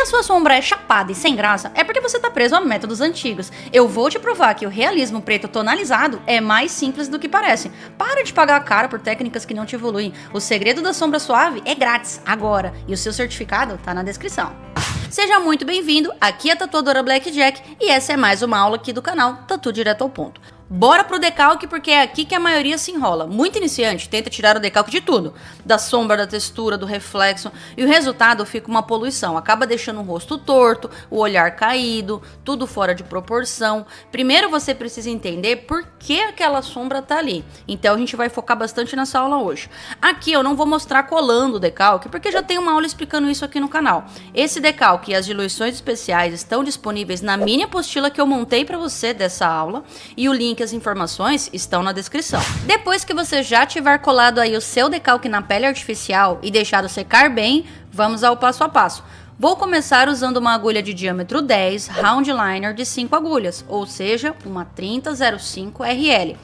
a sua sombra é chapada e sem graça, é porque você tá preso a métodos antigos. Eu vou te provar que o realismo preto tonalizado é mais simples do que parece. Para de pagar caro por técnicas que não te evoluem. O segredo da sombra suave é grátis, agora, e o seu certificado tá na descrição. Seja muito bem-vindo, aqui é a tatuadora Blackjack e essa é mais uma aula aqui do canal Tatu Direto ao Ponto. Bora pro decalque porque é aqui que a maioria se enrola. Muito iniciante tenta tirar o decalque de tudo, da sombra, da textura, do reflexo, e o resultado fica uma poluição. Acaba deixando o rosto torto, o olhar caído, tudo fora de proporção. Primeiro você precisa entender por que aquela sombra tá ali. Então a gente vai focar bastante nessa aula hoje. Aqui eu não vou mostrar colando o decalque, porque já tem uma aula explicando isso aqui no canal. Esse decalque e as diluições especiais estão disponíveis na mini apostila que eu montei para você dessa aula, e o link as informações estão na descrição. Depois que você já tiver colado aí o seu decalque na pele artificial e deixado secar bem, vamos ao passo a passo. Vou começar usando uma agulha de diâmetro 10, round liner de 5 agulhas, ou seja, uma 3005 RL.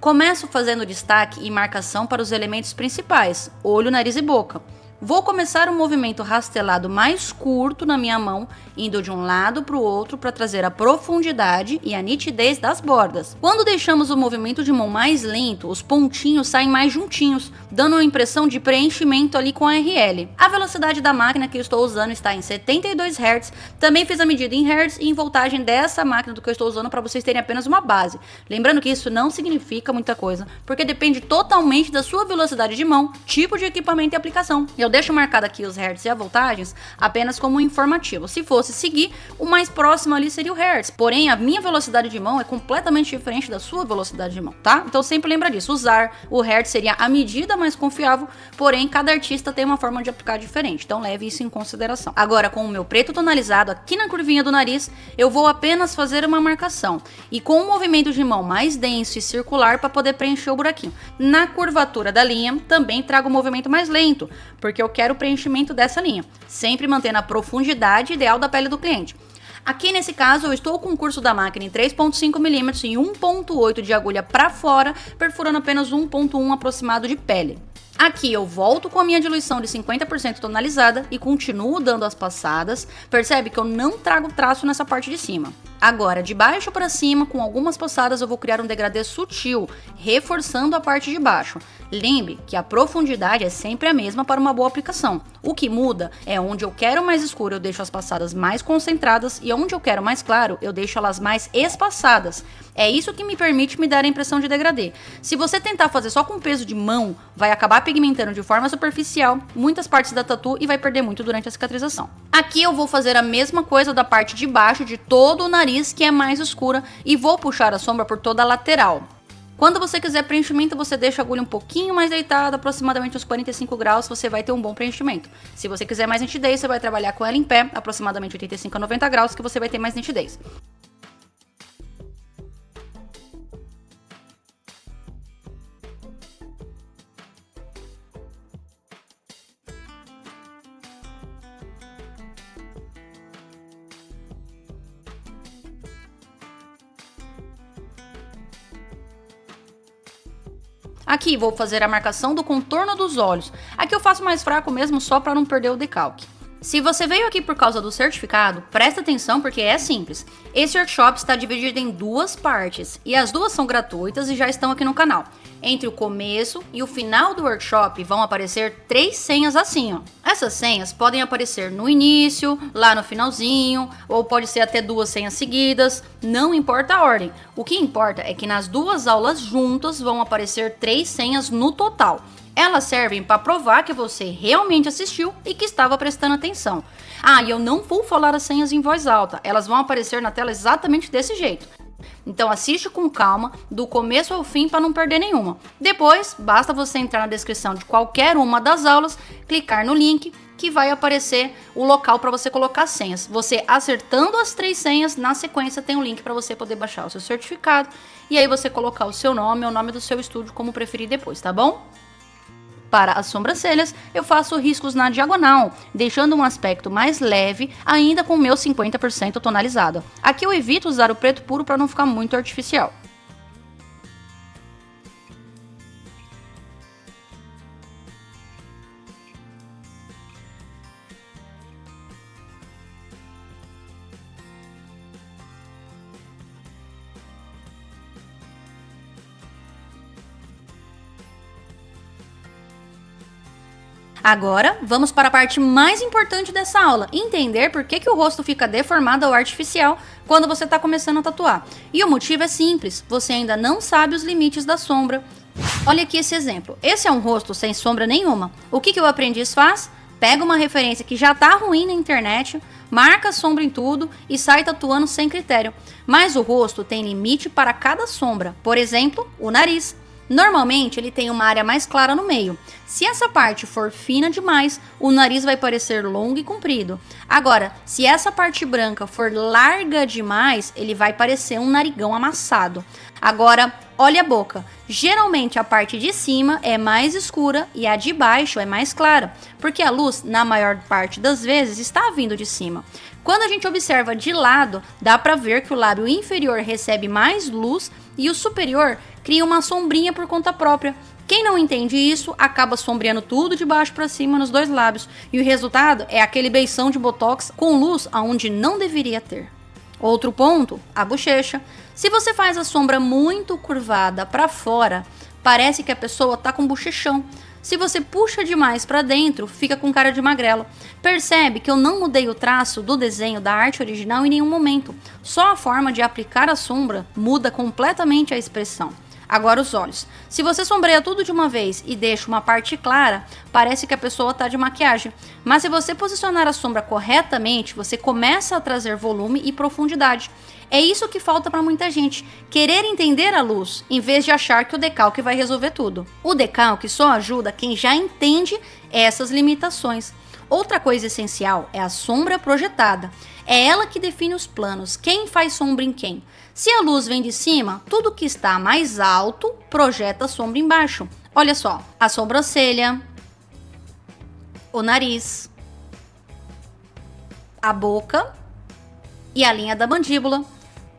Começo fazendo destaque e marcação para os elementos principais, olho, nariz e boca. Vou começar um movimento rastelado mais curto na minha mão, indo de um lado para o outro para trazer a profundidade e a nitidez das bordas. Quando deixamos o movimento de mão mais lento, os pontinhos saem mais juntinhos, dando uma impressão de preenchimento ali com a RL. A velocidade da máquina que eu estou usando está em 72 Hz, também fiz a medida em Hz e em voltagem dessa máquina do que eu estou usando para vocês terem apenas uma base. Lembrando que isso não significa muita coisa, porque depende totalmente da sua velocidade de mão, tipo de equipamento e aplicação. Eu deixo marcado aqui os hertz e as voltagens apenas como informativo. Se fosse seguir, o mais próximo ali seria o hertz. Porém, a minha velocidade de mão é completamente diferente da sua velocidade de mão, tá? Então sempre lembra disso. Usar o hertz seria a medida mais confiável, porém cada artista tem uma forma de aplicar diferente. Então leve isso em consideração. Agora, com o meu preto tonalizado aqui na curvinha do nariz, eu vou apenas fazer uma marcação. E com um movimento de mão mais denso e circular para poder preencher o buraquinho. Na curvatura da linha, também trago um movimento mais lento, porque eu quero o preenchimento dessa linha, sempre mantendo a profundidade ideal da pele do cliente. Aqui nesse caso eu estou com o curso da máquina em 3.5 mm e 1.8 de agulha para fora, perfurando apenas 1.1 aproximado de pele. Aqui eu volto com a minha diluição de 50% tonalizada e continuo dando as passadas. Percebe que eu não trago traço nessa parte de cima. Agora, de baixo para cima, com algumas passadas, eu vou criar um degradê sutil, reforçando a parte de baixo. Lembre que a profundidade é sempre a mesma para uma boa aplicação. O que muda é onde eu quero mais escuro, eu deixo as passadas mais concentradas, e onde eu quero mais claro, eu deixo elas mais espaçadas. É isso que me permite me dar a impressão de degradê. Se você tentar fazer só com peso de mão, vai acabar pigmentando de forma superficial muitas partes da tatu e vai perder muito durante a cicatrização. Aqui eu vou fazer a mesma coisa da parte de baixo de todo o nariz, que é mais escura, e vou puxar a sombra por toda a lateral. Quando você quiser preenchimento, você deixa a agulha um pouquinho mais deitada, aproximadamente uns 45 graus, você vai ter um bom preenchimento. Se você quiser mais nitidez, você vai trabalhar com ela em pé, aproximadamente 85 a 90 graus, que você vai ter mais nitidez. Aqui vou fazer a marcação do contorno dos olhos. Aqui eu faço mais fraco mesmo, só para não perder o decalque. Se você veio aqui por causa do certificado, presta atenção porque é simples. Esse workshop está dividido em duas partes e as duas são gratuitas e já estão aqui no canal. Entre o começo e o final do workshop vão aparecer 3 senhas assim, ó. Essas senhas podem aparecer no início, lá no finalzinho, ou pode ser até 2 senhas seguidas, não importa a ordem. O que importa é que nas 2 aulas juntas vão aparecer 3 senhas no total. Elas servem para provar que você realmente assistiu e que estava prestando atenção. Ah, e eu não vou falar as senhas em voz alta, elas vão aparecer na tela exatamente desse jeito. Então assiste com calma, do começo ao fim, para não perder nenhuma. Depois, basta você entrar na descrição de qualquer uma das aulas, clicar no link, que vai aparecer o local para você colocar as senhas. Você acertando as 3 senhas, na sequência tem um link para você poder baixar o seu certificado, e aí você colocar o seu nome ou o nome do seu estúdio, como preferir depois, tá bom? Para as sobrancelhas, eu faço riscos na diagonal, deixando um aspecto mais leve, ainda com o meu 50% tonalizado. Aqui eu evito usar o preto puro para não ficar muito artificial. Agora, vamos para a parte mais importante dessa aula, entender por que o rosto fica deformado ou artificial quando você está começando a tatuar. E o motivo é simples, você ainda não sabe os limites da sombra. Olha aqui esse exemplo, esse é um rosto sem sombra nenhuma. O que o aprendiz faz? Pega uma referência que já tá ruim na internet, marca a sombra em tudo e sai tatuando sem critério. Mas o rosto tem limite para cada sombra, por exemplo, o nariz. Normalmente ele tem uma área mais clara no meio. Se essa parte for fina demais, o nariz vai parecer longo e comprido. Agora, se essa parte branca for larga demais, ele vai parecer um narigão amassado. Agora, olha a boca. Geralmente a parte de cima é mais escura e a de baixo é mais clara, porque a luz, na maior parte das vezes, está vindo de cima. Quando a gente observa de lado, dá para ver que o lábio inferior recebe mais luz e o superior cria uma sombrinha por conta própria. Quem não entende isso, acaba sombreando tudo de baixo para cima nos dois lábios. E o resultado é aquele beição de botox com luz aonde não deveria ter. Outro ponto, a bochecha. Se você faz a sombra muito curvada para fora, parece que a pessoa tá com bochechão. Se você puxa demais para dentro, fica com cara de magrelo. Percebe que eu não mudei o traço do desenho da arte original em nenhum momento. Só a forma de aplicar a sombra muda completamente a expressão. Agora os olhos. Se você sombreia tudo de uma vez e deixa uma parte clara, parece que a pessoa está de maquiagem. Mas se você posicionar a sombra corretamente, você começa a trazer volume e profundidade. É isso que falta para muita gente, querer entender a luz, em vez de achar que o decalque vai resolver tudo. O decalque só ajuda quem já entende essas limitações. Outra coisa essencial é a sombra projetada. É ela que define os planos, quem faz sombra em quem. Se a luz vem de cima, tudo que está mais alto projeta a sombra embaixo. Olha só, a sobrancelha, o nariz, a boca e a linha da mandíbula.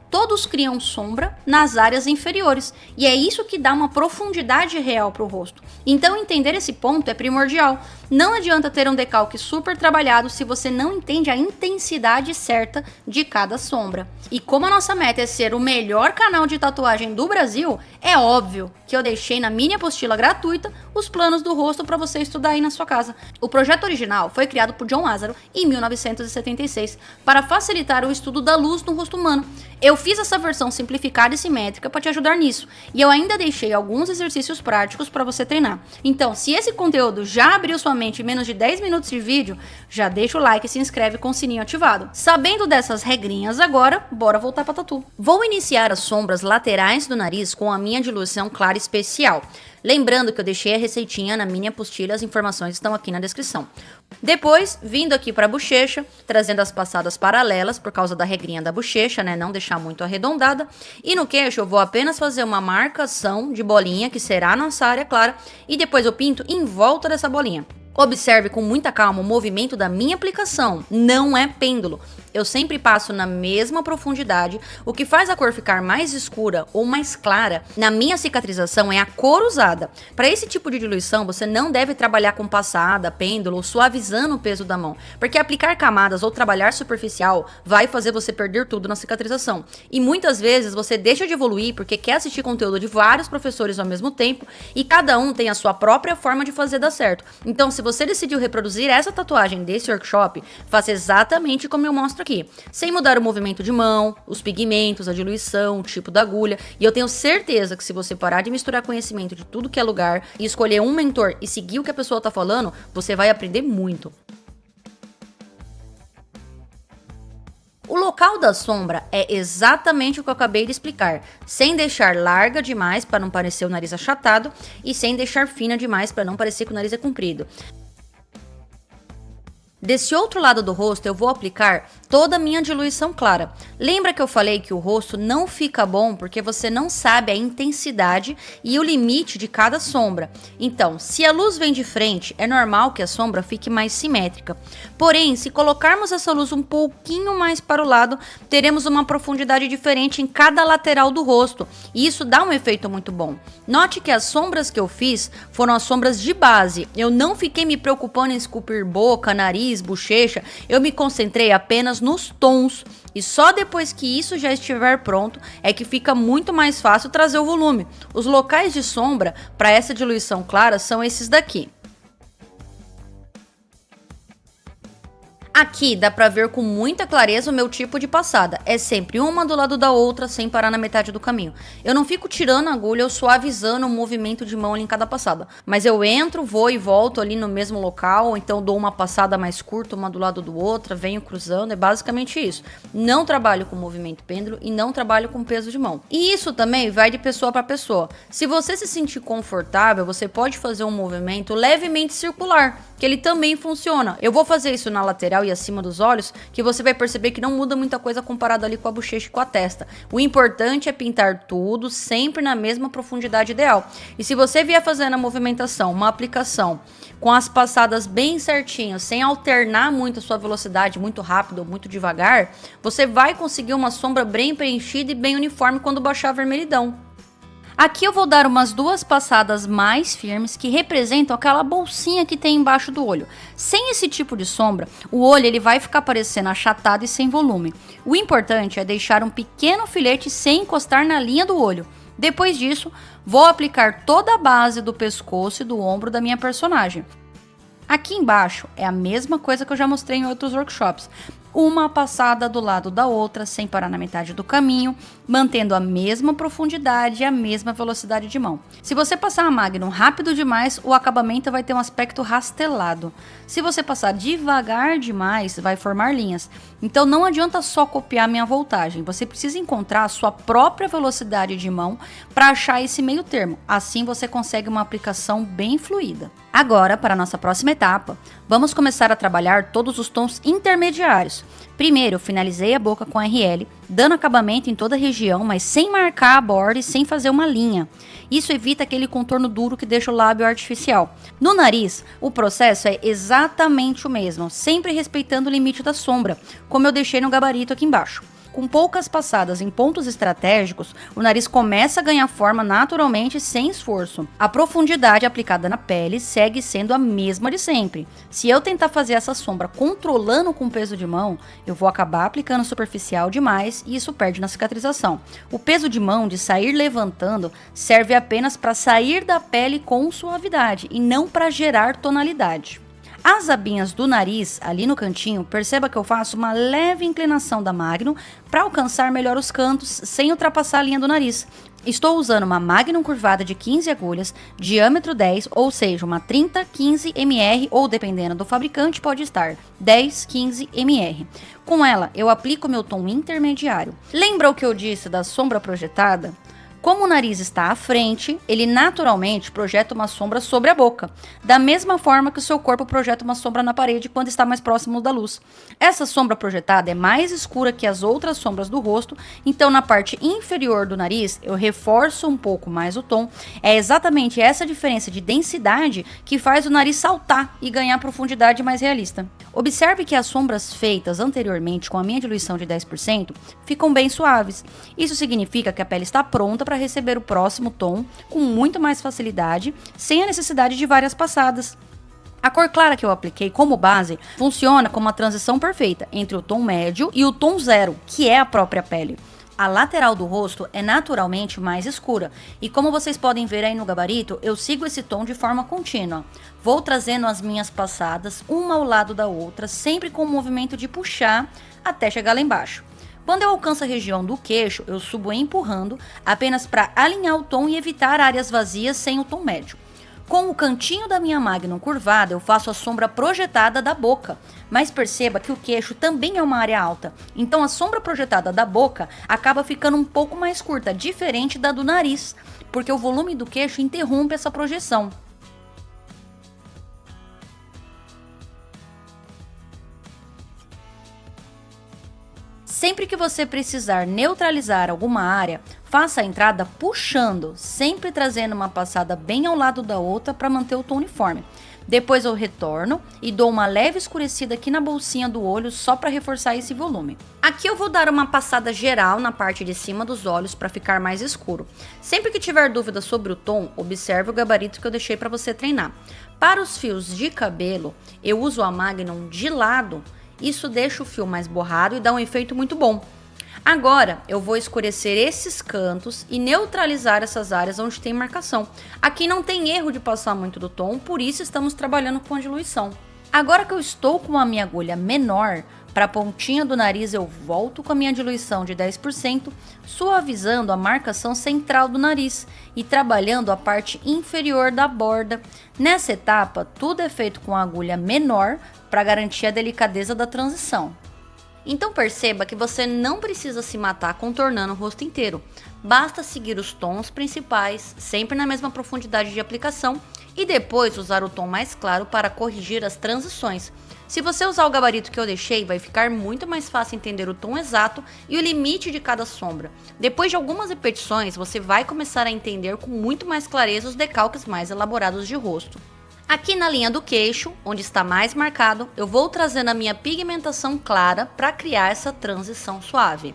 Todos criam sombra nas áreas inferiores, e é isso que dá uma profundidade real para o rosto. Então entender esse ponto é primordial. Não adianta ter um decalque super trabalhado se você não entende a intensidade certa de cada sombra. E como a nossa meta é ser o melhor canal de tatuagem do Brasil, é óbvio que eu deixei na mini apostila gratuita os planos do rosto para você estudar aí na sua casa. O projeto original foi criado por John Lázaro em 1976 para facilitar o estudo da luz no rosto humano. Eu fiz essa versão simplificada e simétrica para te ajudar nisso, e eu ainda deixei alguns exercícios práticos para você treinar. Então, se esse conteúdo já abriu sua mente em menos de 10 minutos de vídeo, já deixa o like e se inscreve com o sininho ativado. Sabendo dessas regrinhas agora, bora voltar para tatu. Vou iniciar as sombras laterais do nariz com a minha diluição clara especial. Lembrando que eu deixei a receitinha na minha apostila, as informações estão aqui na descrição. Depois, vindo aqui para a bochecha, trazendo as passadas paralelas por causa da regrinha da bochecha, né, não deixar muito arredondada. E no queixo eu vou apenas fazer uma marcação de bolinha, que será a nossa área clara, e depois eu pinto em volta dessa bolinha. Observe com muita calma o movimento da minha aplicação, não é pêndulo. Eu sempre passo na mesma profundidade. O que faz a cor ficar mais escura ou mais clara na minha cicatrização é a cor usada. Para esse tipo de diluição, você não deve trabalhar com passada, pêndulo ou suavizando o peso da mão, porque aplicar camadas ou trabalhar superficial vai fazer você perder tudo na cicatrização. E muitas vezes você deixa de evoluir porque quer assistir conteúdo de vários professores ao mesmo tempo e cada um tem a sua própria forma de fazer dar certo. Então, se você decidiu reproduzir essa tatuagem desse workshop, faça exatamente como eu mostro aqui, sem mudar o movimento de mão, os pigmentos, a diluição, o tipo da agulha. E eu tenho certeza que se você parar de misturar conhecimento de tudo que é lugar e escolher um mentor e seguir o que a pessoa tá falando, você vai aprender muito. O local da sombra é exatamente o que eu acabei de explicar, sem deixar larga demais para não parecer o nariz achatado e sem deixar fina demais para não parecer que o nariz é comprido. Desse outro lado do rosto eu vou aplicar toda a minha diluição clara. Lembra que eu falei que o rosto não fica bom porque você não sabe a intensidade e o limite de cada sombra. Então, se a luz vem de frente, é normal que a sombra fique mais simétrica. Porém, se colocarmos essa luz um pouquinho mais para o lado, teremos uma profundidade diferente em cada lateral do rosto. E isso dá um efeito muito bom. Note que as sombras que eu fiz foram as sombras de base. Eu não fiquei me preocupando em esculpir boca, nariz, bochecha, eu me concentrei apenas nos tons e só depois que isso já estiver pronto é que fica muito mais fácil trazer o volume. Os locais de sombra para essa diluição clara são esses daqui. Aqui dá pra ver com muita clareza o meu tipo de passada. É sempre uma do lado da outra, sem parar na metade do caminho. Eu não fico tirando a agulha ou suavizando o movimento de mão ali em cada passada. Mas eu entro, vou e volto ali no mesmo local, ou então dou uma passada mais curta, uma do lado do outro, venho cruzando, é basicamente isso. Não trabalho com movimento pêndulo e não trabalho com peso de mão. E isso também vai de pessoa para pessoa. Se você se sentir confortável, você pode fazer um movimento levemente circular, que ele também funciona. Eu vou fazer isso na lateral e acima dos olhos, que você vai perceber que não muda muita coisa comparado ali com a bochecha e com a testa. O importante é pintar tudo sempre na mesma profundidade ideal. E se você vier fazendo a movimentação, uma aplicação com as passadas bem certinho, sem alternar muito a sua velocidade, muito rápido ou muito devagar, você vai conseguir uma sombra bem preenchida e bem uniforme quando baixar a vermelhidão. Aqui eu vou dar umas 2 passadas mais firmes que representam aquela bolsinha que tem embaixo do olho. Sem esse tipo de sombra, o olho ele vai ficar parecendo achatado e sem volume. O importante é deixar um pequeno filete sem encostar na linha do olho. Depois disso, vou aplicar toda a base do pescoço e do ombro da minha personagem. Aqui embaixo é a mesma coisa que eu já mostrei em outros workshops. Uma passada do lado da outra, sem parar na metade do caminho, mantendo a mesma profundidade e a mesma velocidade de mão. Se você passar a Magnum rápido demais, o acabamento vai ter um aspecto rastelado. Se você passar devagar demais, vai formar linhas. Então não adianta só copiar minha voltagem, você precisa encontrar a sua própria velocidade de mão para achar esse meio termo. Assim você consegue uma aplicação bem fluida. Agora, para a nossa próxima etapa, vamos começar a trabalhar todos os tons intermediários. Primeiro, eu finalizei a boca com RL, dando acabamento em toda a região, mas sem marcar a borda e sem fazer uma linha. Isso evita aquele contorno duro que deixa o lábio artificial. No nariz, o processo é exatamente o mesmo, sempre respeitando o limite da sombra, como eu deixei no gabarito aqui embaixo. Com poucas passadas em pontos estratégicos, o nariz começa a ganhar forma naturalmente sem esforço. A profundidade aplicada na pele segue sendo a mesma de sempre. Se eu tentar fazer essa sombra controlando com peso de mão, eu vou acabar aplicando superficial demais e isso perde na cicatrização. O peso de mão de sair levantando serve apenas para sair da pele com suavidade e não para gerar tonalidade. As abinhas do nariz, ali no cantinho, perceba que eu faço uma leve inclinação da Magnum para alcançar melhor os cantos sem ultrapassar a linha do nariz. Estou usando uma Magnum curvada de 15 agulhas, diâmetro 10, ou seja, uma 30, 15 mr ou dependendo do fabricante pode estar 10, 15 mr. Com ela, eu aplico meu tom intermediário. Lembra o que eu disse da sombra projetada? Como o nariz está à frente, ele naturalmente projeta uma sombra sobre a boca, da mesma forma que o seu corpo projeta uma sombra na parede quando está mais próximo da luz. Essa sombra projetada é mais escura que as outras sombras do rosto, então na parte inferior do nariz eu reforço um pouco mais o tom. É exatamente essa diferença de densidade que faz o nariz saltar e ganhar profundidade mais realista. Observe que as sombras feitas anteriormente com a minha diluição de 10% ficam bem suaves. Isso significa que a pele está pronta para receber o próximo tom com muito mais facilidade, sem a necessidade de várias passadas. A cor clara que eu apliquei como base funciona como uma transição perfeita entre o tom médio e o tom zero, que é a própria pele. A lateral do rosto é naturalmente mais escura, e como vocês podem ver aí no gabarito, eu sigo esse tom de forma contínua. Vou trazendo as minhas passadas, uma ao lado da outra, sempre com o movimento de puxar até chegar lá embaixo. Quando eu alcanço a região do queixo, eu subo empurrando, apenas para alinhar o tom e evitar áreas vazias sem o tom médio. Com o cantinho da minha Magnum curvada, eu faço a sombra projetada da boca, mas perceba que o queixo também é uma área alta, então a sombra projetada da boca acaba ficando um pouco mais curta, diferente da do nariz, porque o volume do queixo interrompe essa projeção. Sempre que você precisar neutralizar alguma área, faça a entrada puxando, sempre trazendo uma passada bem ao lado da outra para manter o tom uniforme. Depois eu retorno e dou uma leve escurecida aqui na bolsinha do olho só para reforçar esse volume. Aqui eu vou dar uma passada geral na parte de cima dos olhos para ficar mais escuro. Sempre que tiver dúvida sobre o tom, observe o gabarito que eu deixei para você treinar. Para os fios de cabelo, eu uso a Magnum de lado. Isso deixa o fio mais borrado e dá um efeito muito bom. Agora, eu vou escurecer esses cantos e neutralizar essas áreas onde tem marcação. Aqui não tem erro de passar muito do tom, por isso estamos trabalhando com a diluição. Agora que eu estou com a minha agulha menor, para a pontinha do nariz eu volto com a minha diluição de 10%, suavizando a marcação central do nariz e trabalhando a parte inferior da borda. Nessa etapa, tudo é feito com a agulha menor para garantir a delicadeza da transição. Então perceba que você não precisa se matar contornando o rosto inteiro. Basta seguir os tons principais, sempre na mesma profundidade de aplicação, e depois usar o tom mais claro para corrigir as transições. Se você usar o gabarito que eu deixei, vai ficar muito mais fácil entender o tom exato e o limite de cada sombra. Depois de algumas repetições, você vai começar a entender com muito mais clareza os decalques mais elaborados de rosto. Aqui na linha do queixo, onde está mais marcado, eu vou trazendo a minha pigmentação clara para criar essa transição suave.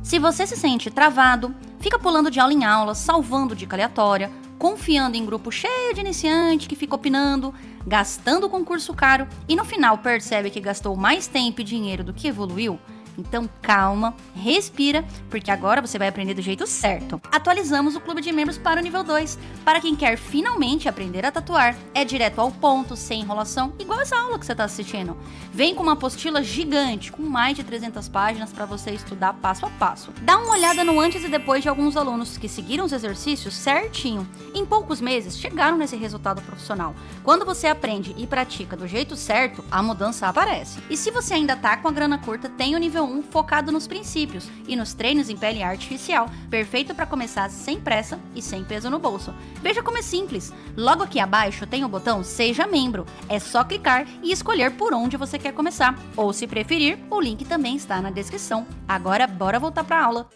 Se você se sente travado, fica pulando de aula em aula, salvando dica aleatória, confiando em grupo cheio de iniciante que fica opinando, gastando concurso caro e no final percebe que gastou mais tempo e dinheiro do que evoluiu, então calma, respira, porque agora você vai aprender do jeito certo. Atualizamos o clube de membros para o nível 2, para quem quer finalmente aprender a tatuar. É direto ao ponto, sem enrolação, igual essa aula que você está assistindo. Vem com uma apostila gigante, com mais de 300 páginas para você estudar passo a passo. Dá uma olhada no antes e depois de alguns alunos que seguiram os exercícios certinho. Em poucos meses, chegaram nesse resultado profissional. Quando você aprende e pratica do jeito certo, a mudança aparece. E se você ainda tá com a grana curta, tem o nível 1 focado nos princípios e nos treinos em pele artificial, perfeito para começar sem pressa e sem peso no bolso. Veja como é simples. Logo aqui abaixo tem o botão Seja Membro. É só clicar e escolher por onde você quer começar. Ou se preferir, o link também está na descrição. Agora bora voltar para a aula.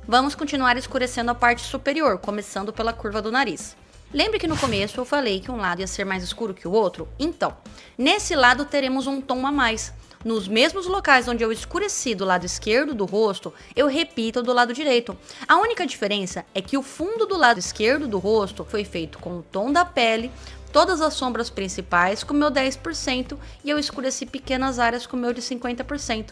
Vamos continuar escurecendo a parte superior, começando pela curva do nariz. Lembre que no começo eu falei que um lado ia ser mais escuro que o outro? Então, nesse lado teremos um tom a mais. Nos mesmos locais onde eu escureci do lado esquerdo do rosto, eu repito do lado direito. A única diferença é que o fundo do lado esquerdo do rosto foi feito com o tom da pele, todas as sombras principais com o meu 10% e eu escureci pequenas áreas com o meu de 50%.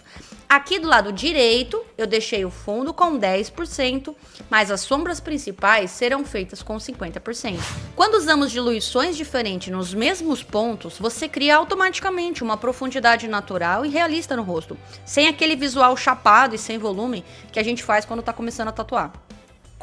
Aqui do lado direito, eu deixei o fundo com 10%, mas as sombras principais serão feitas com 50%. Quando usamos diluições diferentes nos mesmos pontos, você cria automaticamente uma profundidade natural e realista no rosto, sem aquele visual chapado e sem volume que a gente faz quando está começando a tatuar.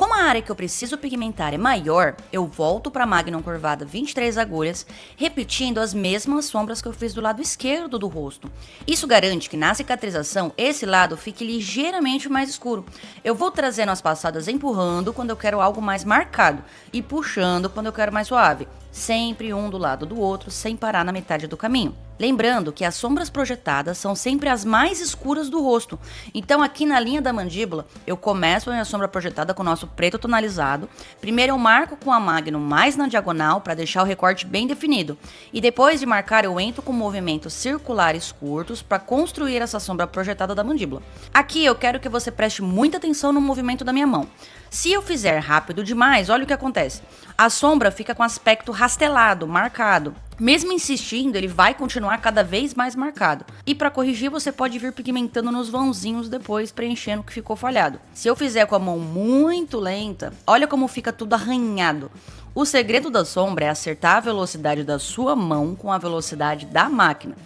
Como a área que eu preciso pigmentar é maior, eu volto para a Magnum curvada 23 agulhas, repetindo as mesmas sombras que eu fiz do lado esquerdo do rosto. Isso garante que na cicatrização esse lado fique ligeiramente mais escuro. Eu vou trazendo as passadas empurrando quando eu quero algo mais marcado e puxando quando eu quero mais suave. Sempre um do lado do outro, sem parar na metade do caminho. Lembrando que as sombras projetadas são sempre as mais escuras do rosto. Então aqui na linha da mandíbula, eu começo a minha sombra projetada com o nosso preto tonalizado. Primeiro eu marco com a Magnum mais na diagonal para deixar o recorte bem definido. E depois de marcar eu entro com movimentos circulares curtos para construir essa sombra projetada da mandíbula. Aqui eu quero que você preste muita atenção no movimento da minha mão. Se eu fizer rápido demais, olha o que acontece. A sombra fica com aspecto rastelado, marcado. Mesmo insistindo, ele vai continuar cada vez mais marcado. E para corrigir, você pode vir pigmentando nos vãozinhos depois, preenchendo o que ficou falhado. Se eu fizer com a mão muito lenta, olha como fica tudo arranhado. O segredo da sombra é acertar a velocidade da sua mão com a velocidade da máquina.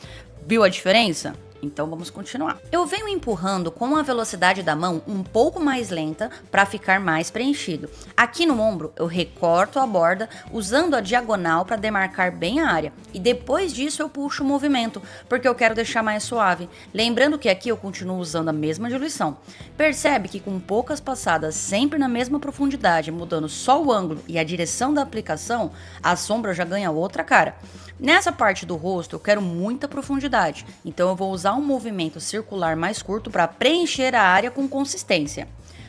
Viu a diferença? Então vamos continuar. Eu venho empurrando com a velocidade da mão um pouco mais lenta para ficar mais preenchido. Aqui no ombro eu recorto a borda usando a diagonal para demarcar bem a área. E depois disso eu puxo o movimento, porque eu quero deixar mais suave. Lembrando que aqui eu continuo usando a mesma diluição. Percebe que com poucas passadas sempre na mesma profundidade, mudando só o ângulo e a direção da aplicação, a sombra já ganha outra cara. Nessa parte do rosto eu quero muita profundidade, então eu vou usar um movimento circular mais curto para preencher a área com consistência.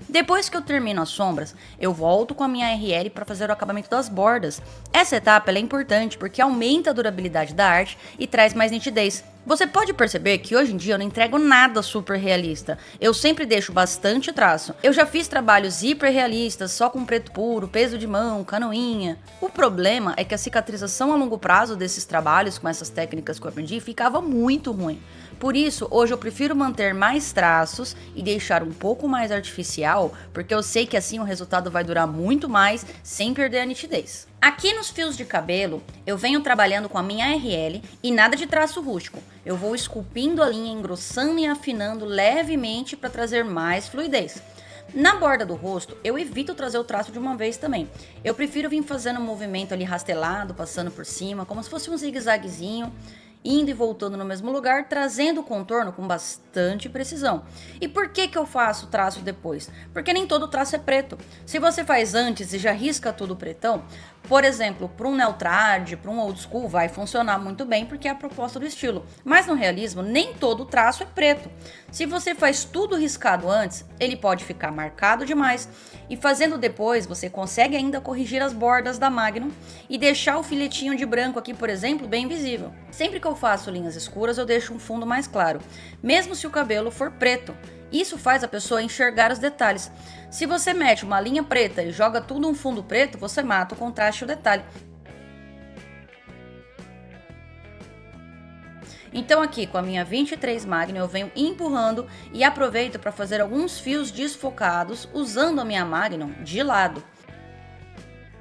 Depois que eu termino as sombras, eu volto com a minha RL para fazer o acabamento das bordas. Essa etapa é importante porque aumenta a durabilidade da arte e traz mais nitidez. Você pode perceber que hoje em dia eu não entrego nada super realista. Eu sempre deixo bastante traço. Eu já fiz trabalhos hiper realistas, só com preto puro, peso de mão, canoinha. O problema é que a cicatrização a longo prazo desses trabalhos, com essas técnicas que eu aprendi, ficava muito ruim. Por isso, hoje eu prefiro manter mais traços e deixar um pouco mais artificial, porque eu sei que assim o resultado vai durar muito mais sem perder a nitidez. Aqui nos fios de cabelo, eu venho trabalhando com a minha RL e nada de traço rústico. Eu vou esculpindo a linha, engrossando e afinando levemente para trazer mais fluidez. Na borda do rosto, eu evito trazer o traço de uma vez também. Eu prefiro vir fazendo um movimento ali rastelado, passando por cima, como se fosse um zigue-zaguezinho, indo e voltando no mesmo lugar, trazendo o contorno com bastante precisão. E por que eu faço o traço depois? Porque nem todo traço é preto. Se você faz antes e já risca tudo pretão, por exemplo, para um Neotrad, para um old school, vai funcionar muito bem porque é a proposta do estilo. Mas no realismo, nem todo traço é preto. Se você faz tudo riscado antes, ele pode ficar marcado demais. E fazendo depois, você consegue ainda corrigir as bordas da Magnum e deixar o filetinho de branco aqui, por exemplo, bem visível. Sempre que eu faço linhas escuras, eu deixo um fundo mais claro, mesmo se o cabelo for preto. Isso faz a pessoa enxergar os detalhes. Se você mete uma linha preta e joga tudo um fundo preto, você mata o contraste e o detalhe. Então aqui com a minha 23 Magnum eu venho empurrando e aproveito para fazer alguns fios desfocados usando a minha Magnum de lado.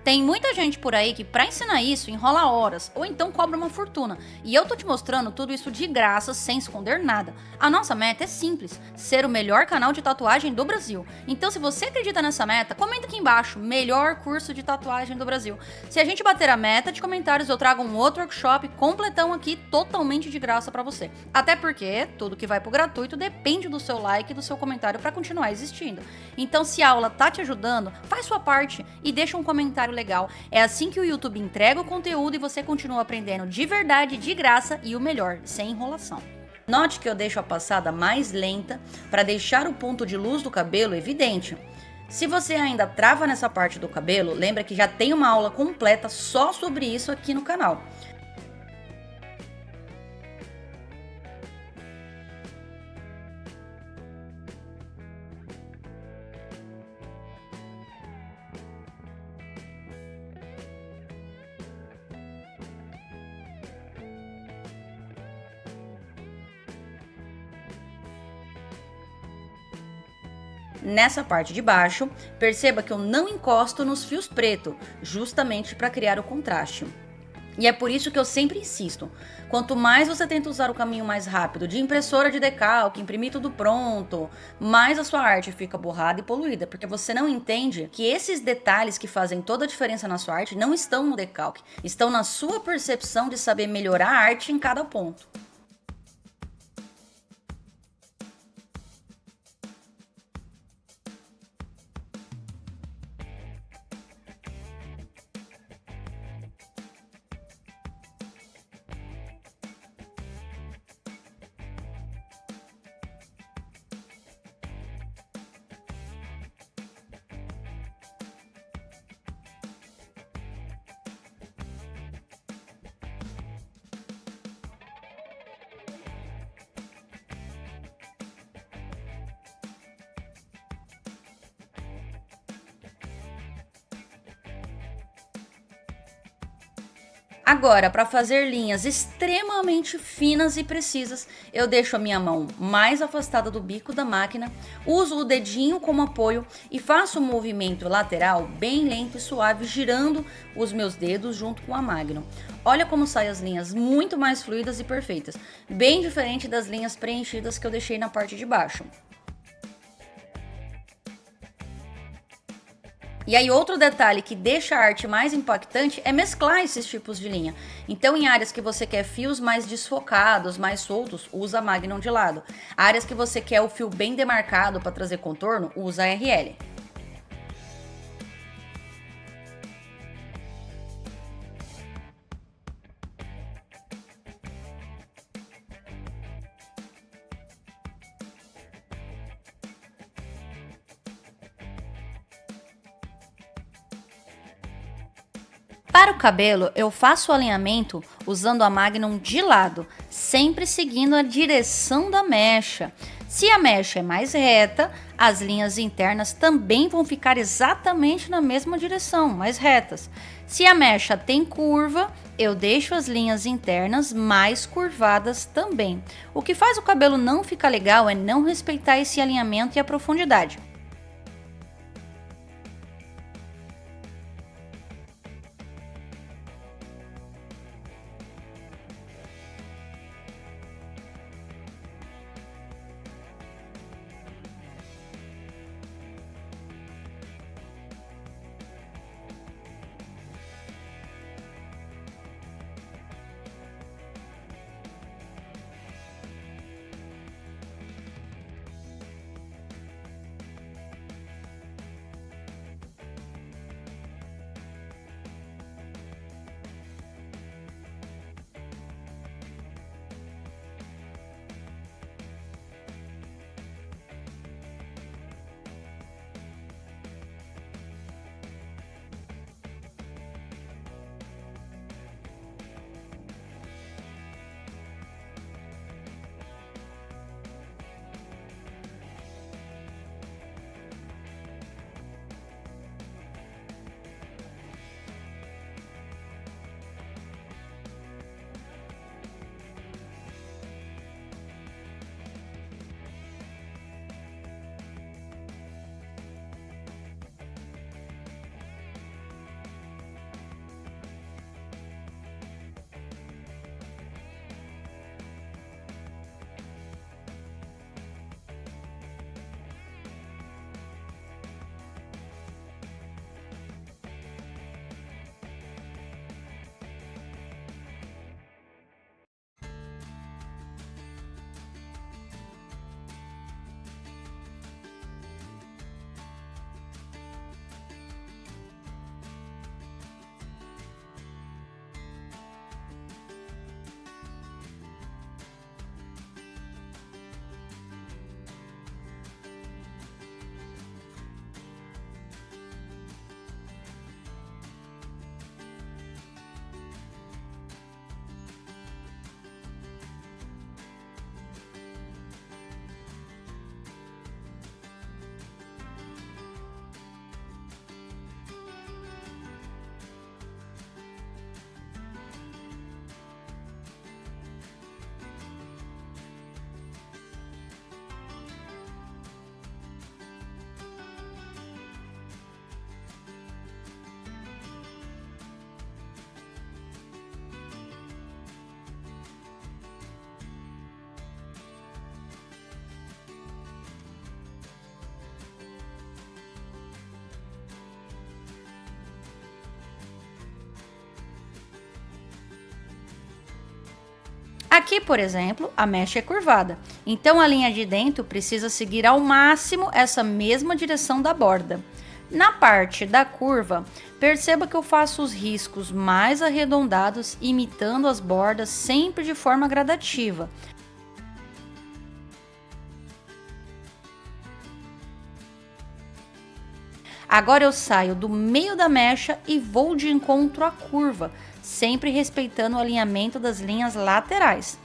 Tem muita gente por aí que pra ensinar isso enrola horas ou então cobra uma fortuna. E eu tô te mostrando tudo isso de graça, sem esconder nada. A nossa meta é simples, ser o melhor canal de tatuagem do Brasil. Então se você acredita nessa meta, comenta aqui embaixo, melhor curso de tatuagem do Brasil. Se a gente bater a meta de comentários, eu trago um outro workshop completão aqui, totalmente de graça pra você. Até porque tudo que vai pro gratuito depende do seu like e do seu comentário pra continuar existindo. Então se a aula tá te ajudando, faz sua parte e deixa um comentário legal. É assim que o YouTube entrega o conteúdo e você continua aprendendo de verdade, de graça e o melhor, sem enrolação. Note que eu deixo a passada mais lenta para deixar o ponto de luz do cabelo evidente. Se você ainda trava nessa parte do cabelo, lembra que já tem uma aula completa só sobre isso aqui no canal. Nessa parte de baixo, perceba que eu não encosto nos fios pretos, justamente para criar o contraste. E é por isso que eu sempre insisto, quanto mais você tenta usar o caminho mais rápido de impressora de decalque, imprimir tudo pronto, mais a sua arte fica borrada e poluída, porque você não entende que esses detalhes que fazem toda a diferença na sua arte não estão no decalque, estão na sua percepção de saber melhorar a arte em cada ponto. Agora, para fazer linhas extremamente finas e precisas, eu deixo a minha mão mais afastada do bico da máquina, uso o dedinho como apoio e faço um movimento lateral bem lento e suave, girando os meus dedos junto com a Magnum. Olha como saem as linhas muito mais fluidas e perfeitas, bem diferente das linhas preenchidas que eu deixei na parte de baixo. E aí outro detalhe que deixa a arte mais impactante é mesclar esses tipos de linha. Então em áreas que você quer fios mais desfocados, mais soltos, usa a Magnum de lado. Áreas que você quer o fio bem demarcado para trazer contorno, usa a RL. Para o cabelo, eu faço o alinhamento usando a Magnum de lado, sempre seguindo a direção da mecha. Se a mecha é mais reta, as linhas internas também vão ficar exatamente na mesma direção, mais retas. Se a mecha tem curva, eu deixo as linhas internas mais curvadas também. O que faz o cabelo não ficar legal é não respeitar esse alinhamento e a profundidade. Aqui, por exemplo, a mecha é curvada, então a linha de dentro precisa seguir ao máximo essa mesma direção da borda. Na parte da curva, perceba que eu faço os riscos mais arredondados, imitando as bordas sempre de forma gradativa. Agora eu saio do meio da mecha e vou de encontro à curva, sempre respeitando o alinhamento das linhas laterais.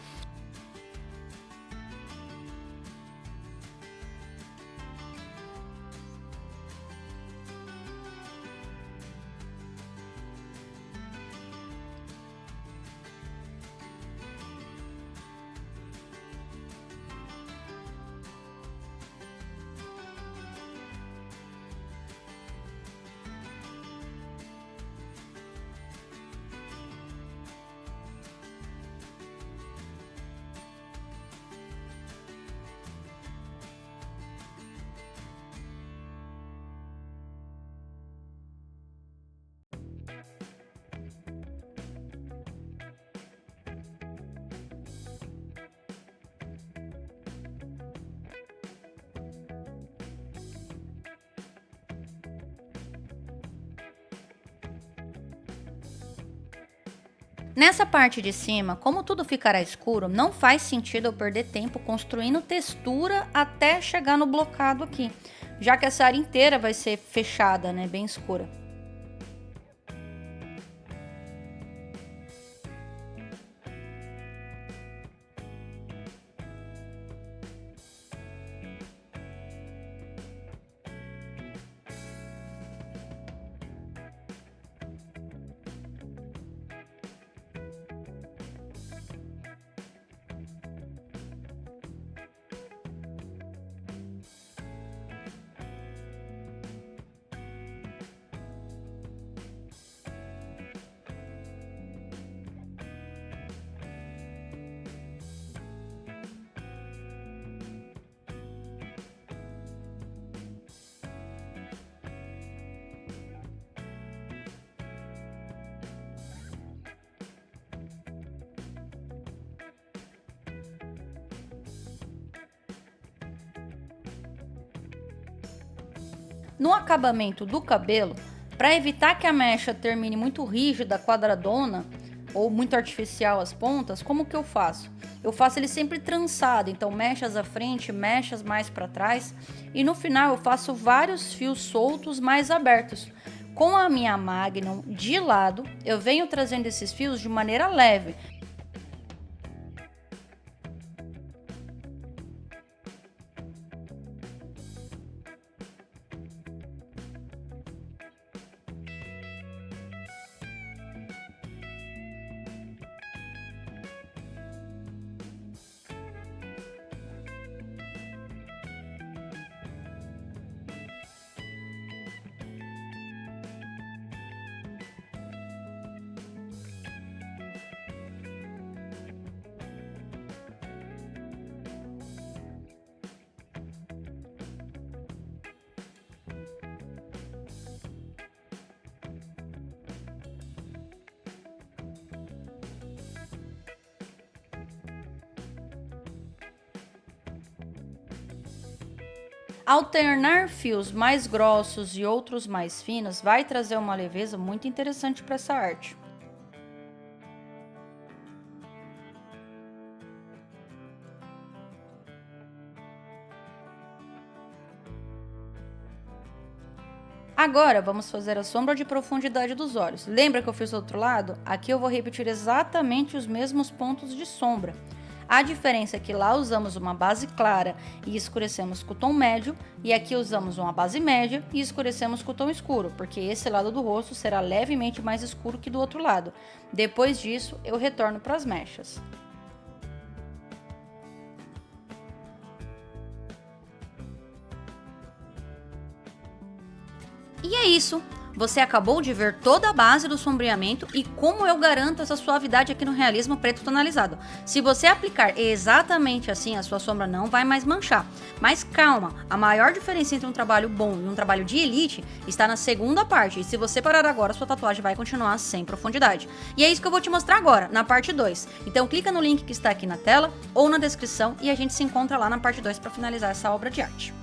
Nessa parte de cima, como tudo ficará escuro, não faz sentido eu perder tempo construindo textura até chegar no blocado aqui, já que essa área inteira vai ser fechada, né, bem escura. No acabamento do cabelo, para evitar que a mecha termine muito rígida, quadradona ou muito artificial as pontas, como que eu faço? Eu faço ele sempre trançado, então mechas à frente, mechas mais para trás, e no final eu faço vários fios soltos mais abertos. Com a minha Magnum de lado, eu venho trazendo esses fios de maneira leve. Alternar fios mais grossos e outros mais finos vai trazer uma leveza muito interessante para essa arte. Agora vamos fazer a sombra de profundidade dos olhos. Lembra que eu fiz do outro lado? Aqui eu vou repetir exatamente os mesmos pontos de sombra. A diferença é que lá usamos uma base clara e escurecemos com o tom médio, e aqui usamos uma base média e escurecemos com o tom escuro, porque esse lado do rosto será levemente mais escuro que do outro lado. Depois disso, eu retorno para as mechas. E é isso! Você acabou de ver toda a base do sombreamento e como eu garanto essa suavidade aqui no realismo preto tonalizado. Se você aplicar exatamente assim, a sua sombra não vai mais manchar. Mas calma, a maior diferença entre um trabalho bom e um trabalho de elite está na segunda parte. E se você parar agora, sua tatuagem vai continuar sem profundidade. E é isso que eu vou te mostrar agora, na parte 2. Então clica no link que está aqui na tela ou na descrição e a gente se encontra lá na parte 2 para finalizar essa obra de arte.